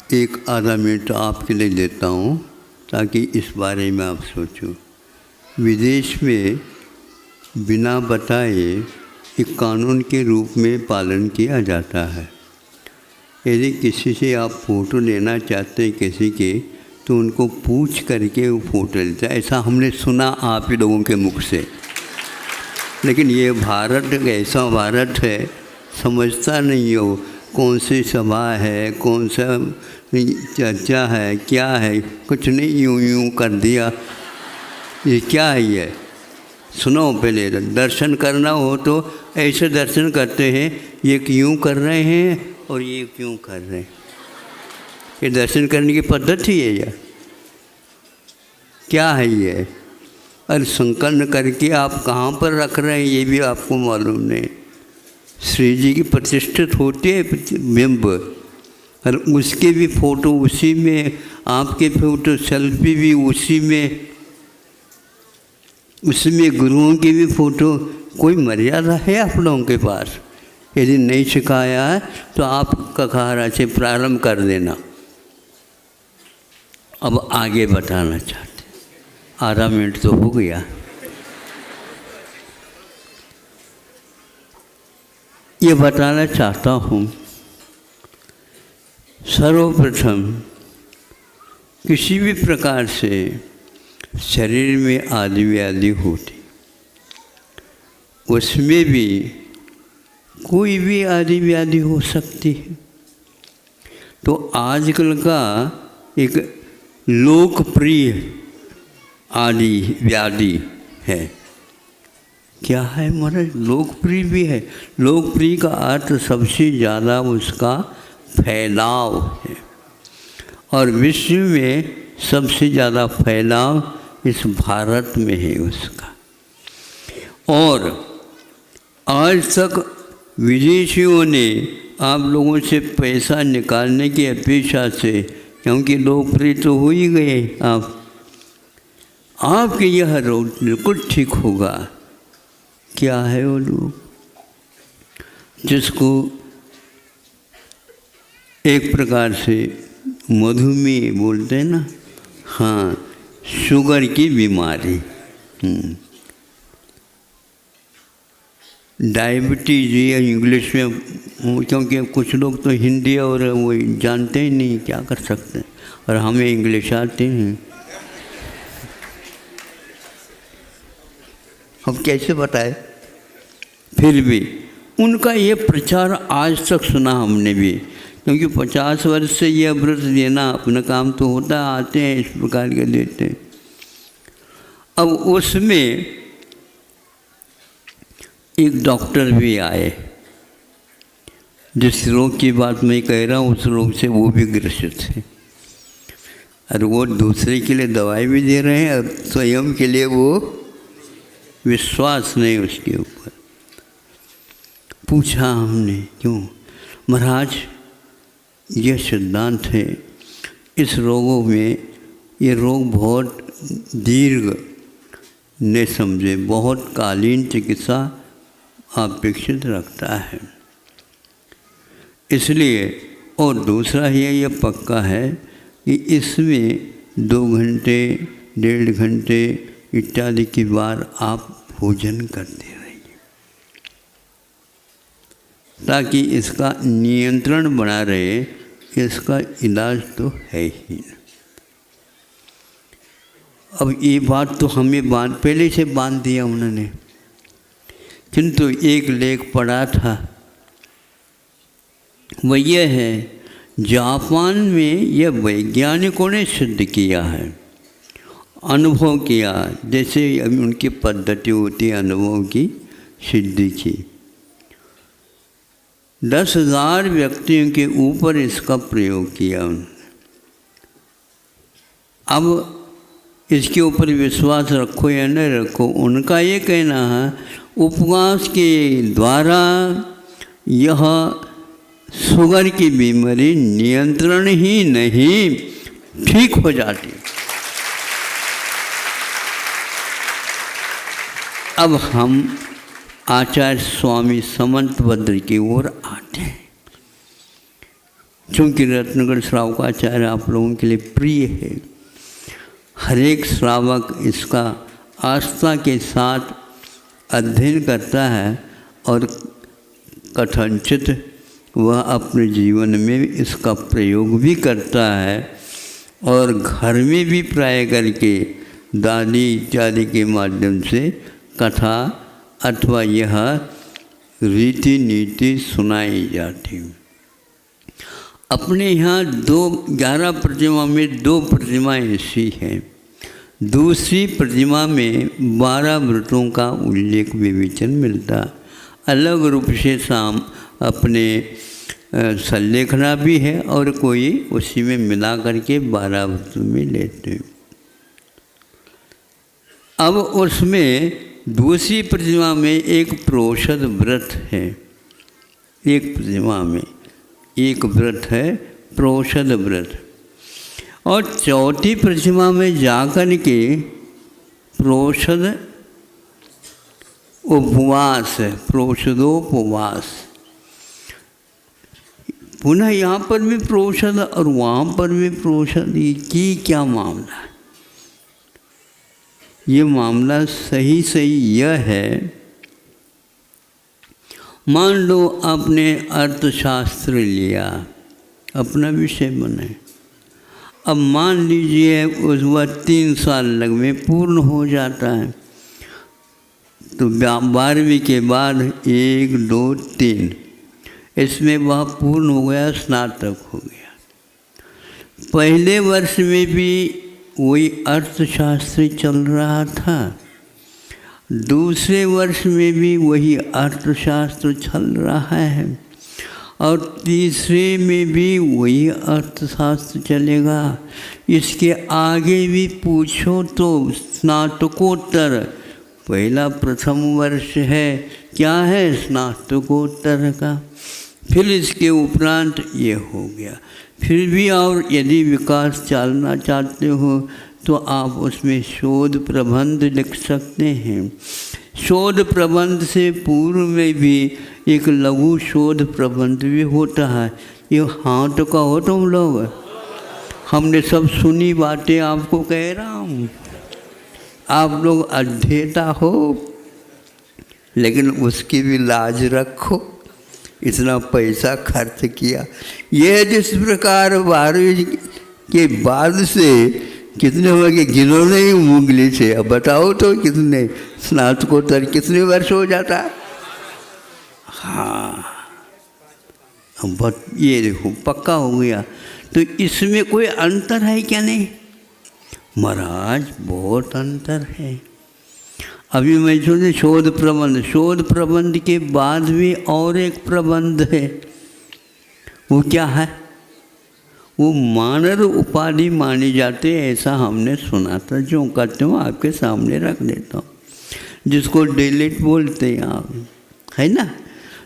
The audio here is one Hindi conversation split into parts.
एक आधा मिनट आपके लिए देता हूँ ताकि इस बारे में आप सोचो। विदेश में बिना बताए एक कानून के रूप में पालन किया जाता है। यदि किसी से आप फ़ोटो लेना चाहते हैं किसी के, तो उनको पूछ करके वो फ़ोटो लेता है। ऐसा हमने सुना आप ही लोगों के मुख से। लेकिन ये भारत एक ऐसा भारत है, समझता नहीं हो कौन सी सभा है, कौन सा चर्चा है, क्या है, कुछ नहीं, यूं यूं कर दिया। ये क्या है? ये सुनो, पहले दर्शन करना हो तो ऐसे दर्शन करते हैं, ये क्यों कर रहे हैं और ये क्यों कर रहे हैं। ये दर्शन करने की पद्धति है या क्या है ये? अरे संकल्प करके आप कहाँ पर रख रहे हैं ये भी आपको मालूम नहीं। श्री जी की प्रतिष्ठित होती है बिंब, और उसके भी फ़ोटो उसी में, आपके फ़ोटो सेल्फी भी उसी में, उसमें गुरुओं की भी फ़ोटो। कोई मर्यादा है आप लोगों के पास? यदि नहीं सिखाया है तो आप कखारा से प्रारंभ कर देना। अब आगे बताना चाहते, आधा मिनट तो हो गया। ये बताना चाहता हूँ, सर्वप्रथम किसी भी प्रकार से शरीर में आदि व्याधि होती, उसमें भी कोई भी आदि व्याधि हो सकती है। तो आजकल का एक लोकप्रिय आदि व्याधि है, क्या है महाराज? लोकप्रिय भी है। लोकप्रिय का अर्थ सबसे ज़्यादा उसका फैलाव है, और विश्व में सबसे ज़्यादा फैलाव इस भारत में है उसका। और आज तक विदेशियों ने आप लोगों से पैसा निकालने की अपेक्षा से, क्योंकि लोकप्रिय तो हो ही गए आपके यह रोग बिल्कुल ठीक होगा। क्या है वो लोग जिसको एक प्रकार से मधुमेह बोलते हैं ना, हाँ, शुगर की बीमारी, डायबिटीज या इंग्लिश में, क्योंकि कुछ लोग तो हिंदी और वो जानते ही नहीं, क्या कर सकते हैं, और हमें इंग्लिश आते हैं। अब कैसे बताए? फिर भी उनका ये प्रचार आज तक सुना हमने भी, क्योंकि 50 वर्ष से यह व्रत देना अपना काम तो होता, आते हैं इस प्रकार के देते हैं। अब उसमें एक डॉक्टर भी आए, जिस रोग की बात मैं कह रहा हूँ उस रोग से वो भी ग्रसित है, और वो दूसरे के लिए दवाई भी दे रहे हैं, और स्वयं के लिए वो विश्वास नहीं उसके ऊपर। पूछा हमने, क्यों महाराज? यह सिद्धांत है, इस रोगों में ये रोग बहुत दीर्घ न समझे, बहुत कालीन चिकित्सा अपेक्षित रखता है, इसलिए। और दूसरा ये पक्का है कि इसमें 2 घंटे 1.5 घंटे इत्यादि की बार आप भोजन करते रहिए, ताकि इसका नियंत्रण बना रहे। इसका इलाज तो है ही न। अब ये बात तो हमें पहले से बांध दिया उन्होंने, किंतु एक लेख पढ़ा था, वह यह है, जापान में यह वैज्ञानिकों ने सिद्ध किया है, अनुभव किया, जैसे उनकी पद्धति होती है अनुभव की सिद्धि की। 10,000 व्यक्तियों के ऊपर इसका प्रयोग किया उन्होंने। अब इसके ऊपर विश्वास रखो या न रखो, उनका ये कहना है उपवास के द्वारा यह शुगर की बीमारी नियंत्रण ही नहीं, ठीक हो जाती। अब हम आचार्य स्वामी समंतभद्र की ओर आते हैं। चूँकि रत्नगढ़ श्रावकाचार्य आप लोगों के लिए प्रिय है, हर एक श्रावक इसका आस्था के साथ अध्ययन करता है और कथनचित वह अपने जीवन में इसका प्रयोग भी करता है और घर में भी प्राय करके दादी इत्यादि के माध्यम से कथा अथवा यह रीति नीति सुनाई जाती। अपने यहाँ 11 प्रतिमा में 2 प्रतिमाएँ ऐसी हैं। दूसरी प्रतिमा में 12 व्रतों का उल्लेख विवेचन मिलता, अलग रूप से शाम अपने संलेखना भी है और कोई उसी में मिला करके 12 व्रतों में लेते हैं। अब उसमें दूसरी प्रतिमा में एक प्रोषद व्रत है, एक प्रतिमा में एक व्रत है प्रोषद व्रत, और चौथी प्रतिमा में जाकर के प्रोषद उपवास है, प्रोषदोपवास। पुनः यहाँ पर भी प्रोषद और वहाँ पर भी प्रोषद, ये की क्या मामला है? ये मामला सही यह है, मान लो आपने अर्थशास्त्र लिया, अपना विषय बनाए, अब मान लीजिए उस वह 3 साल लग में पूर्ण हो जाता है, तो 12वीं के बाद 1, 2, 3 इसमें वह पूर्ण हो गया, स्नातक हो गया। पहले वर्ष में भी वही अर्थशास्त्र चल रहा था, दूसरे वर्ष में भी वही अर्थशास्त्र चल रहा है और तीसरे में भी वही अर्थशास्त्र चलेगा। इसके आगे भी पूछो तो स्नातकोत्तर, पहला प्रथम वर्ष है, क्या है? स्नातकोत्तर का। फिर इसके उपरांत ये हो गया। फिर भी और यदि विकास चलना चाहते हो तो आप उसमें शोध प्रबंध लिख सकते हैं। शोध प्रबंध से पूर्व में भी एक लघु शोध प्रबंध भी होता है। ये हाँ तो कहो तुम लोग, हमने सब सुनी बातें, आपको कह रहा हूँ। आप लोग अध्येता हो, लेकिन उसकी भी लाज रखो, इतना पैसा खर्च किया। ये जिस प्रकार 12वीं के बाद से कितने हो गए गिनो नहीं उंगली से, अब बताओ तो कितने स्नातकोत्तर कितने वर्ष हो जाता है? हाँ, अब ये देखो पक्का हो गया। तो इसमें कोई अंतर है क्या? नहीं महाराज, बहुत अंतर है। अभी मैं सोचे शोध प्रबंध के बाद भी और एक प्रबंध है, वो क्या है? वो मानद उपाधि मानी जाती है, ऐसा हमने सुना था। जो कहते हो आपके सामने रख देता हूँ, जिसको डेलिट बोलते हैं आप, है ना।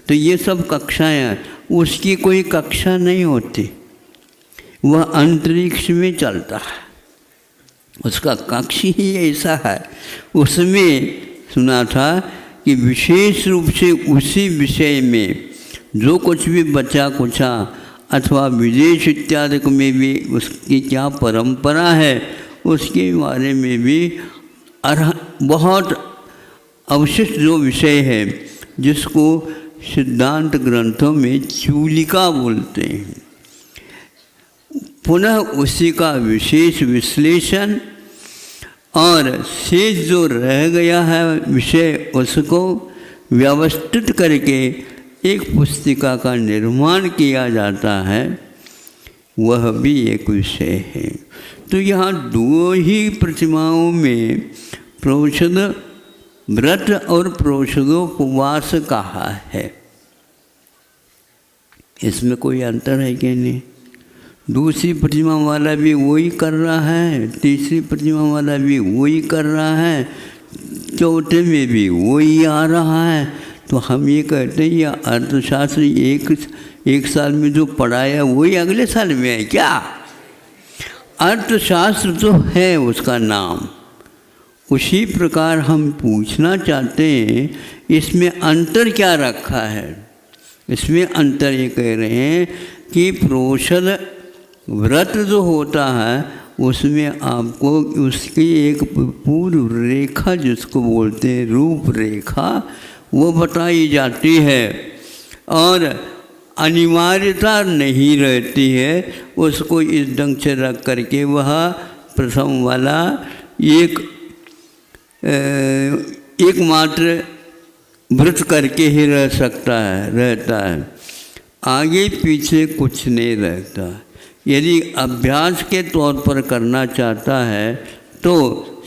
तो ये सब कक्षाएँ, उसकी कोई कक्षा नहीं होती, वह अंतरिक्ष में चलता है, उसका कक्ष ही ऐसा है। उसमें सुना था कि विशेष रूप से उसी विषय में जो कुछ भी बचा कुचा अथवा विदेश इत्यादि में भी उसकी क्या परंपरा है, उसके बारे में भी बहुत अवशिष्ट जो विषय है, जिसको सिद्धांत ग्रंथों में चूलिका बोलते हैं, पुनः उसी का विशेष विश्लेषण और शेष जो रह गया है विषय, उसको व्यवस्थित करके एक पुस्तिका का निर्माण किया जाता है, वह भी एक विषय है। तो यहाँ 2 ही प्रतिमाओं में प्रोषद व्रत और प्रोषदोपवास कहा है। इसमें कोई अंतर है कि नहीं? दूसरी प्रतिमा वाला भी वही कर रहा है, तीसरी प्रतिमा वाला भी वही कर रहा है, चौथे में भी वही आ रहा है। तो हम ये कहते हैं यह अर्थशास्त्र एक साल में जो पढ़ाया वही अगले साल में है क्या? अर्थशास्त्र तो है उसका नाम। उसी प्रकार हम पूछना चाहते हैं इसमें अंतर क्या रखा है। इसमें अंतर ये कह रहे हैं कि प्रोषद व्रत जो होता है उसमें आपको उसकी एक पूर्व रेखा जिसको बोलते हैं रूप रेखा वो बताई जाती है और अनिवार्यता नहीं रहती है। उसको इस ढंग से रख करके वह प्रथम वाला एकमात्र व्रत करके ही रह सकता है, रहता है, आगे पीछे कुछ नहीं रहता। यदि अभ्यास के तौर पर करना चाहता है तो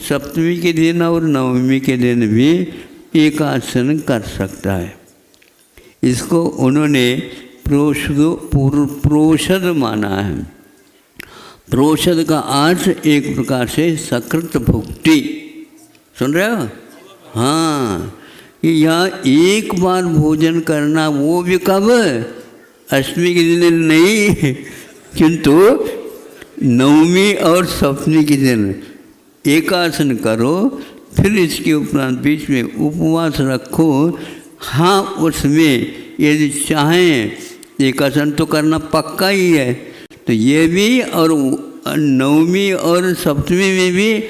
सप्तमी के दिन और नवमी के दिन भी एकासन कर सकता है। इसको उन्होंने प्रोषद माना है। प्रोषद का अर्थ एक प्रकार से सकृत भुक्ति, सुन रहे हो? हाँ, यह एक बार भोजन करना, वो भी कब? अष्टमी के दिन नहीं, किंतु नवमी और सप्तमी के दिन एकासन करो, फिर इसके उपरांत बीच में उपवास रखो। हाँ, उसमें यदि चाहें एकासन तो करना पक्का ही है, तो ये भी और नवमी और सप्तमी में भी,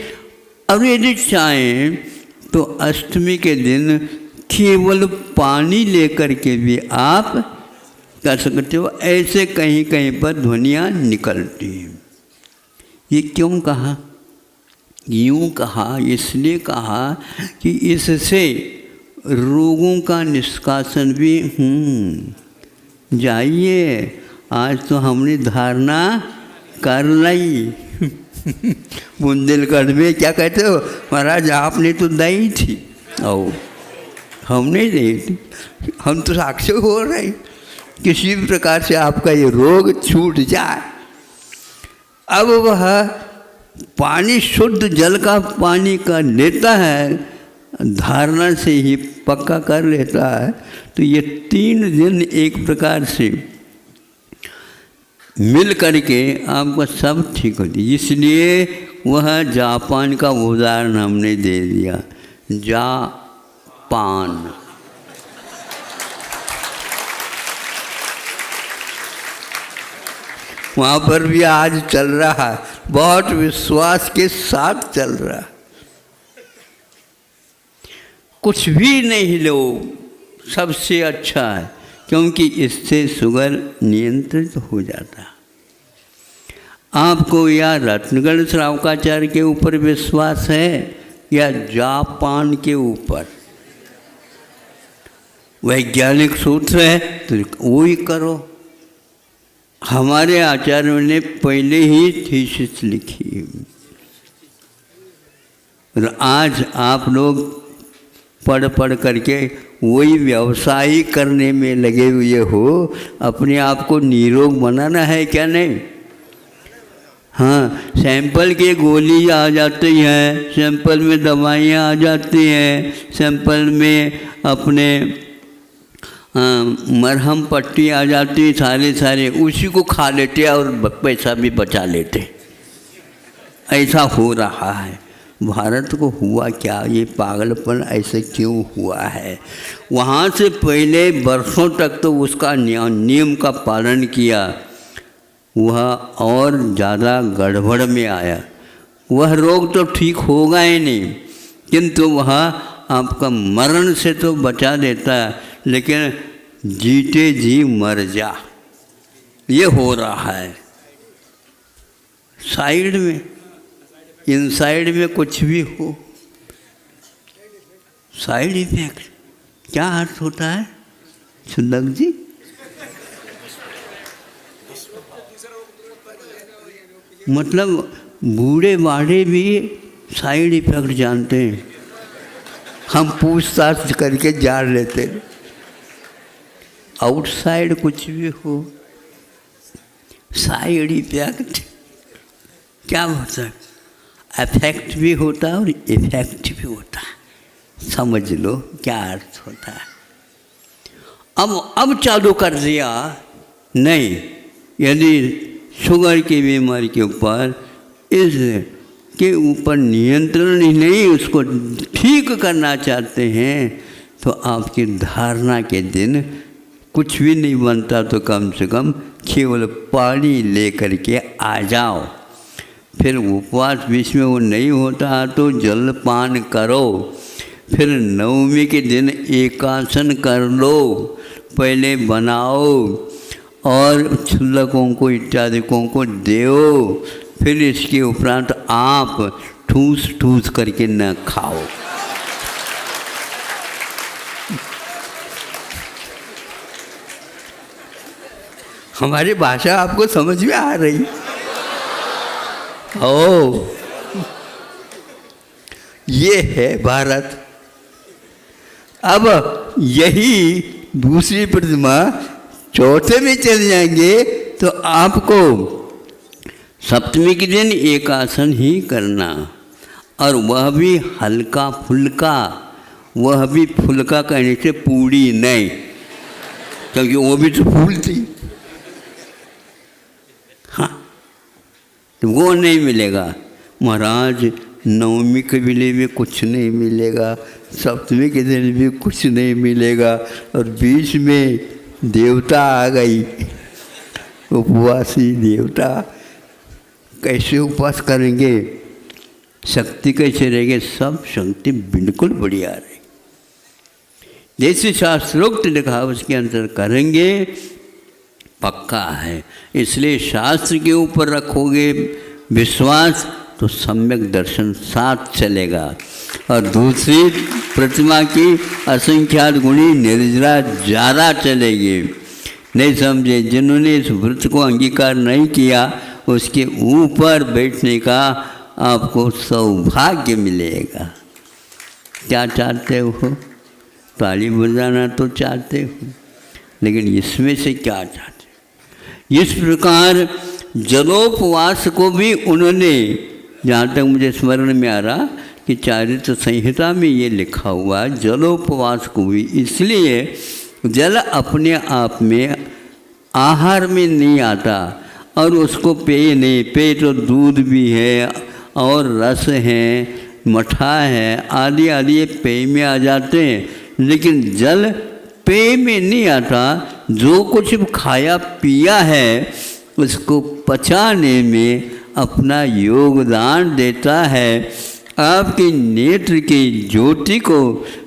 और यदि चाहें तो अष्टमी के दिन केवल पानी लेकर के भी आप कर सकते हो। ऐसे कहीं कहीं पर ध्वनियाँ निकलती हैं। ये क्यों कहा? यूँ कहा, इसलिए कहा कि इससे रोगों का निष्कासन भी जाइए। आज तो हमने धारणा कर ली। बुंदेलखंड में क्या कहते हो महाराज, आपने तो दी थी और हमने दी थी, हम तो साक्षी हो रहे, किसी भी प्रकार से आपका ये रोग छूट जाए। अब वह पानी शुद्ध जल का पानी का लेता है, धारणा से ही पक्का कर लेता है, तो ये 3 दिन एक प्रकार से मिल करके आपका सब ठीक होती। इसलिए वह जापान का उदाहरण हमने दे दिया। जापान वहाँ पर भी आज चल रहा है, बहुत विश्वास के साथ चल रहा है। कुछ भी नहीं लो, सबसे अच्छा है, क्योंकि इससे शुगर नियंत्रित हो जाता है। आपको या रत्नगढ़ श्रावकाचार्य के ऊपर विश्वास है या जापान के ऊपर? वैज्ञानिक सूत्र है तो वो ही करो। हमारे आचार्यों ने पहले ही थीसिस लिखी और आज आप लोग पढ़ पढ़ करके वही व्यवसाय करने में लगे हुए हो। अपने आप को निरोग बनाना है क्या? नहीं। हाँ, सैंपल के गोली आ जाती हैं, सैंपल में दवाइयाँ आ जाती हैं, सैंपल में अपने मरहम पट्टी आ जाती, सारे उसी को खा लेते और पैसा भी बचा लेते। ऐसा हो रहा है। भारत को हुआ क्या? ये पागलपन ऐसे क्यों हुआ है? वहाँ से पहले वर्षों तक तो उसका नियम का पालन किया, वह और ज़्यादा गड़बड़ में आया। वह रोग तो ठीक होगा ही नहीं, किंतु वह आपका मरण से तो बचा देता है, लेकिन जीते जी मर जा, ये हो रहा है। साइड में, इनसाइड में कुछ भी हो, साइड इफेक्ट क्या अर्थ होता है सुंदर जी? मतलब बूढ़े बाढ़े भी साइड इफेक्ट जानते हैं, हम पूछताछ करके जान लेते हैं। आउटसाइड कुछ भी हो, साइड इफेक्ट क्या होता है? अफेक्ट भी होता है और इफेक्ट भी होता है। समझ लो क्या अर्थ होता है। अब चालू कर दिया नहीं, यदि शुगर की बीमारी के ऊपर इसके ऊपर नियंत्रण ही नहीं, उसको ठीक करना चाहते हैं, तो आपकी धारणा के दिन कुछ भी नहीं बनता तो कम से कम केवल पानी लेकर के आ जाओ। फिर उपवास बीच में वो नहीं होता तो जलपान करो। फिर नवमी के दिन एकासन कर लो, पहले बनाओ और छुल्लकों को इत्यादिकों को दो। फिर इसके उपरांत आप ठूस ठूस करके न खाओ। हमारी भाषा आपको समझ में आ रही? ओ, ये है भारत। अब यही दूसरी प्रतिमा चौथे में चले जाएंगे तो आपको सप्तमी के दिन एकासन ही करना, और वह भी हल्का फुल्का। वह भी फुल्का कहने से पूड़ी नहीं, क्योंकि वो भी तो फूल थी। हाँ, तो वो नहीं मिलेगा महाराज। नवमी के लिए भी कुछ नहीं मिलेगा, सप्तमी के दिन भी कुछ नहीं मिलेगा, और बीच में देवता आ गई, उपवासी देवता। कैसे उपवास करेंगे, शक्ति कैसे रहेगी? सब शक्ति बिल्कुल बढ़िया रही, जैसे शास्त्रोक्त लिखा उसके अंदर करेंगे, पक्का है। इसलिए शास्त्र के ऊपर रखोगे विश्वास तो सम्यक दर्शन साथ चलेगा। और दूसरी प्रतिमा की असंख्यात गुणी निर्जरा ज़्यादा चलेगी। नहीं समझे? जिन्होंने इस व्रत को अंगीकार नहीं किया उसके ऊपर बैठने का आपको सौभाग्य मिलेगा। क्या चाहते हो? ताली बजाना तो चाहते हो, लेकिन इसमें से क्या चाहते हो? इस प्रकार जलोपवास को भी उन्होंने, जहाँ तक मुझे स्मरण में आ रहा कि चारित्र संहिता में ये लिखा हुआ, जलोपवास को भी इसलिए, जल अपने आप में आहार में नहीं आता और उसको पेय नहीं। पेय तो दूध भी है और रस है, मठा है, आदि आदि ये पेय में आ जाते हैं, लेकिन जल पेय में नहीं आता। जो कुछ खाया पिया है उसको पचाने में अपना योगदान देता है, आपके नेत्र की ज्योति को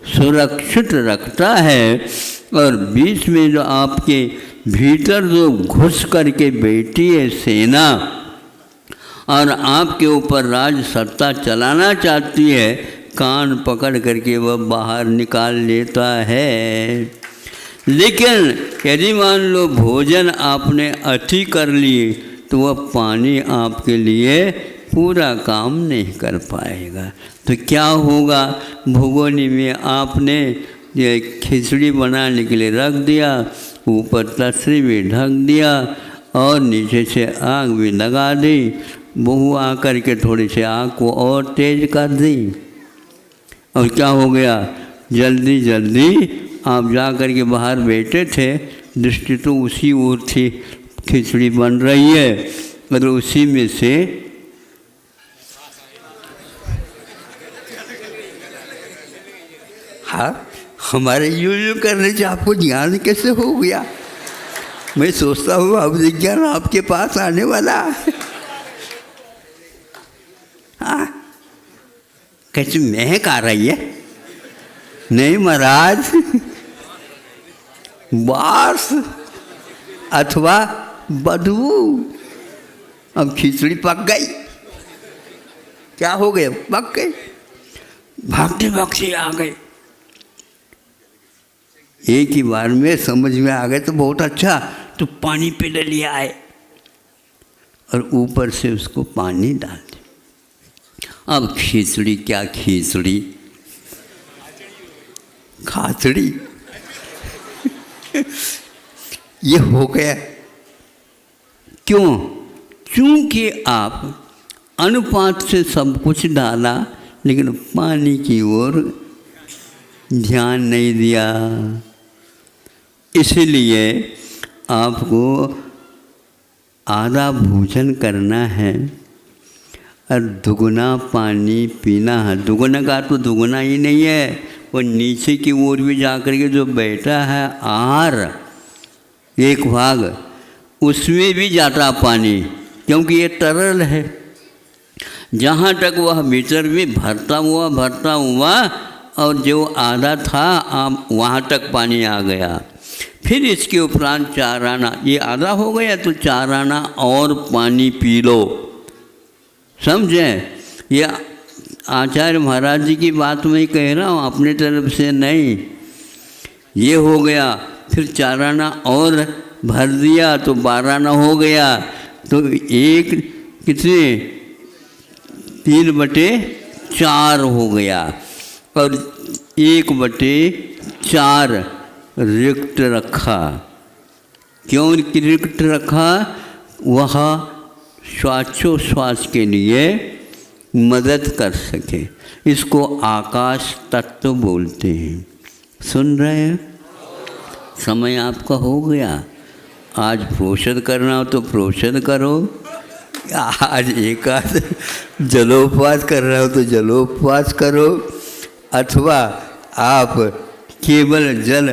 सुरक्षित रखता है, और बीच में जो आपके भीतर जो घुस करके बैठी है सेना और आपके ऊपर राज सत्ता चलाना चाहती है, कान पकड़ करके वह बाहर निकाल लेता है। लेकिन यदि मान लो भोजन आपने अति कर लिए तो वह पानी आपके लिए पूरा काम नहीं कर पाएगा। तो क्या होगा? भगोनी में आपने ये खिचड़ी बनाने के लिए रख दिया, ऊपर तसरी भी ढक दिया और नीचे से आग भी लगा दी। बहू आकर के थोड़ी सी आग को और तेज कर दी, और क्या हो गया? जल्दी जल्दी आप जा कर के बाहर बैठे थे, दृष्टि तो उसी ओर थी, खिचड़ी बन रही है, और उसी में से हाँ, हमारे यूँ करने से आपको ज्ञान कैसे हो गया? मैं सोचता हूँ अब विज्ञान आपके पास आने वाला। हाँ, कैसे महक आ रही है? नहीं महाराज, बास अथवा बदबू। अब खिचड़ी पक गई। क्या हो गया? पक गई। भागते भागते आ गए, एक ही बार में समझ में आ गए तो बहुत अच्छा। तो पानी पे ले लिया आए और ऊपर से उसको पानी डाल दिया। अब खिचड़ी क्या खिचड़ी, खाचड़ी ये हो गया। क्यों? क्योंकि आप अनुपात से सब कुछ डाला, लेकिन पानी की ओर ध्यान नहीं दिया। इसलिए आपको आधा भोजन करना है और दुगना पानी पीना है। दुगना का तो दुगना ही नहीं है, वो नीचे की ओर भी जा कर के जो बैठा है आहार, एक भाग उसमें भी जाता पानी, क्योंकि ये तरल है। जहाँ तक वह भीतर में भरता हुआ और जो आधा था वहाँ तक पानी आ गया। फिर इसके उपरांत 4 आना, ये आधा हो गया तो 4 आना और पानी पी लो। समझे? ये आचार्य महाराज जी की बात मैं कह रहा हूँ, अपने तरफ से नहीं। ये हो गया, फिर 4 आना और भर दिया तो 12 आना हो गया। तो एक कितने 3/4 हो गया और 1/4 रिक्त रखा। क्यों रिक्त रखा? वह श्वासोच्छ्वास के लिए मदद कर सके। इसको आकाश तत्व बोलते हैं। सुन रहे हैं? समय आपका हो गया। आज प्रोषद करना हो तो प्रोषद करो, आज एकाद जलोपवास करना हो तो जलोपवास करो, अथवा आप केवल जल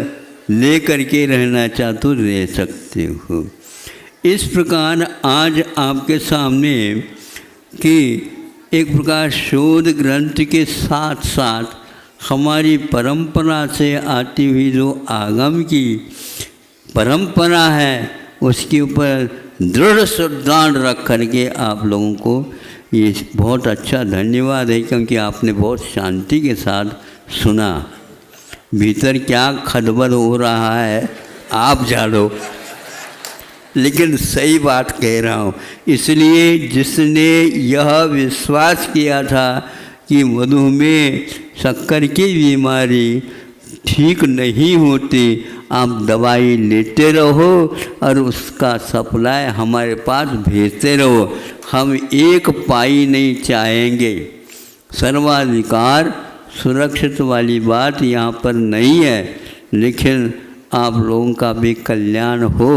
ले करके रहना चाहते तो रह सकते हो। इस प्रकार आज आपके सामने कि एक प्रकार शोध ग्रंथ के साथ साथ हमारी परंपरा से आती हुई जो आगम की परंपरा है उसके ऊपर दृढ़ सिद्धांत रख करके आप लोगों को ये बहुत अच्छा धन्यवाद है, क्योंकि आपने बहुत शांति के साथ सुना। भीतर क्या खदबद हो रहा है आप जानो, लेकिन सही बात कह रहा हूँ। इसलिए जिसने यह विश्वास किया था कि मधुमेह शक्कर की बीमारी ठीक नहीं होती, आप दवाई लेते रहो और उसका सप्लाई हमारे पास भेजते रहो। हम एक पाई नहीं चाहेंगे। सर्वाधिकार सुरक्षित वाली बात यहाँ पर नहीं है, लेकिन आप लोगों का भी कल्याण हो,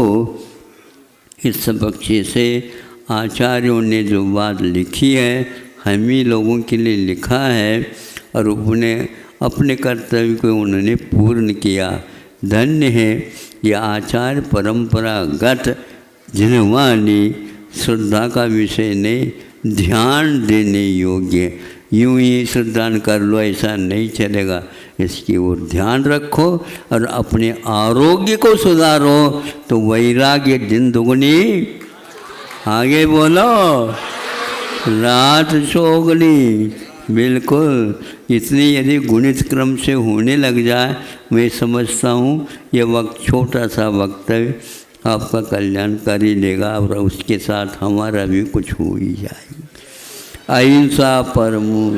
इस पक्ष से आचार्यों ने जो बात लिखी है हम ही लोगों के लिए लिखा है और उन्हें अपने कर्तव्य को उन्होंने पूर्ण किया। धन्य है यह आचार्य परंपरागत जिनवानी श्रद्धा का विषय नहीं, ध्यान देने योग्य। यूं ही श्रद्धा कर लो ऐसा नहीं चलेगा, इसकी ओर ध्यान रखो और अपने आरोग्य को सुधारो तो वैराग्य दिन दुगनी, आगे बोलो, रात चौगुनी। बिल्कुल इतनी यदि गुणित क्रम से होने लग जाए, मैं समझता हूँ ये वक्त छोटा सा वक्त है, आपका कल्याण कर ही देगा और उसके साथ हमारा भी कुछ हो ही जाएगा। अहिंसा परमो